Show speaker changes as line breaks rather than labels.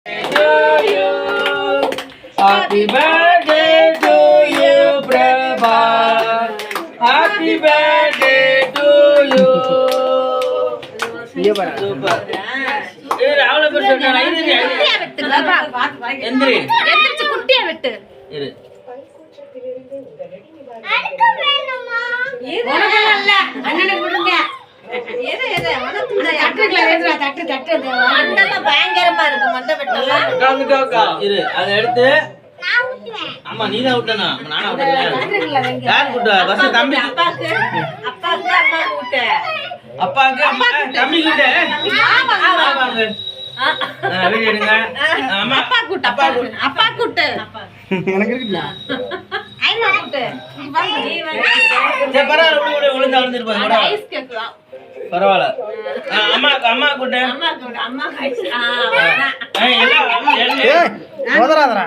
Happy birthday to you, Prabha. Happy birthday to you. Iya pak. Super. Raul bersaudara ini dia. Endri.
Endri cekutia betul.
Ini.
Aku வேணுமா? உனக்கு அண்ணனை விடுங்க. ஏதே உனக்கு தட்டு மண்டல பயங்கரமா இருக்கு மண்டை வெட்டலாம்.
அக்கா இரு அதை எடுத்து நான் ஊத்துவேன். அம்மா நீ தான் ஊட்டனா நானா ஊட்டல. யார் ஊட்டா? பஸ் தம்பி
அப்பாக்கு அம்மா ஊட்ட.
அப்பாக்கு அம்மா தம்பி ஊட்ட. ஆமாங்க. வீடியோ எடுங்க. அம்மா அப்பா கூட்டு. எனக்கு இருக்குடா.
ஐமா கூட்டு.
சே பரவாயில்லை விழுந்தா விழுந்துருப்பாங்க.
ஐஸ் கேக்கலாம்.
பரவாயில்ல. அம்மா கூட்டு.
அம்மா கைச்சு.
எல்லாம்
சோதராதரா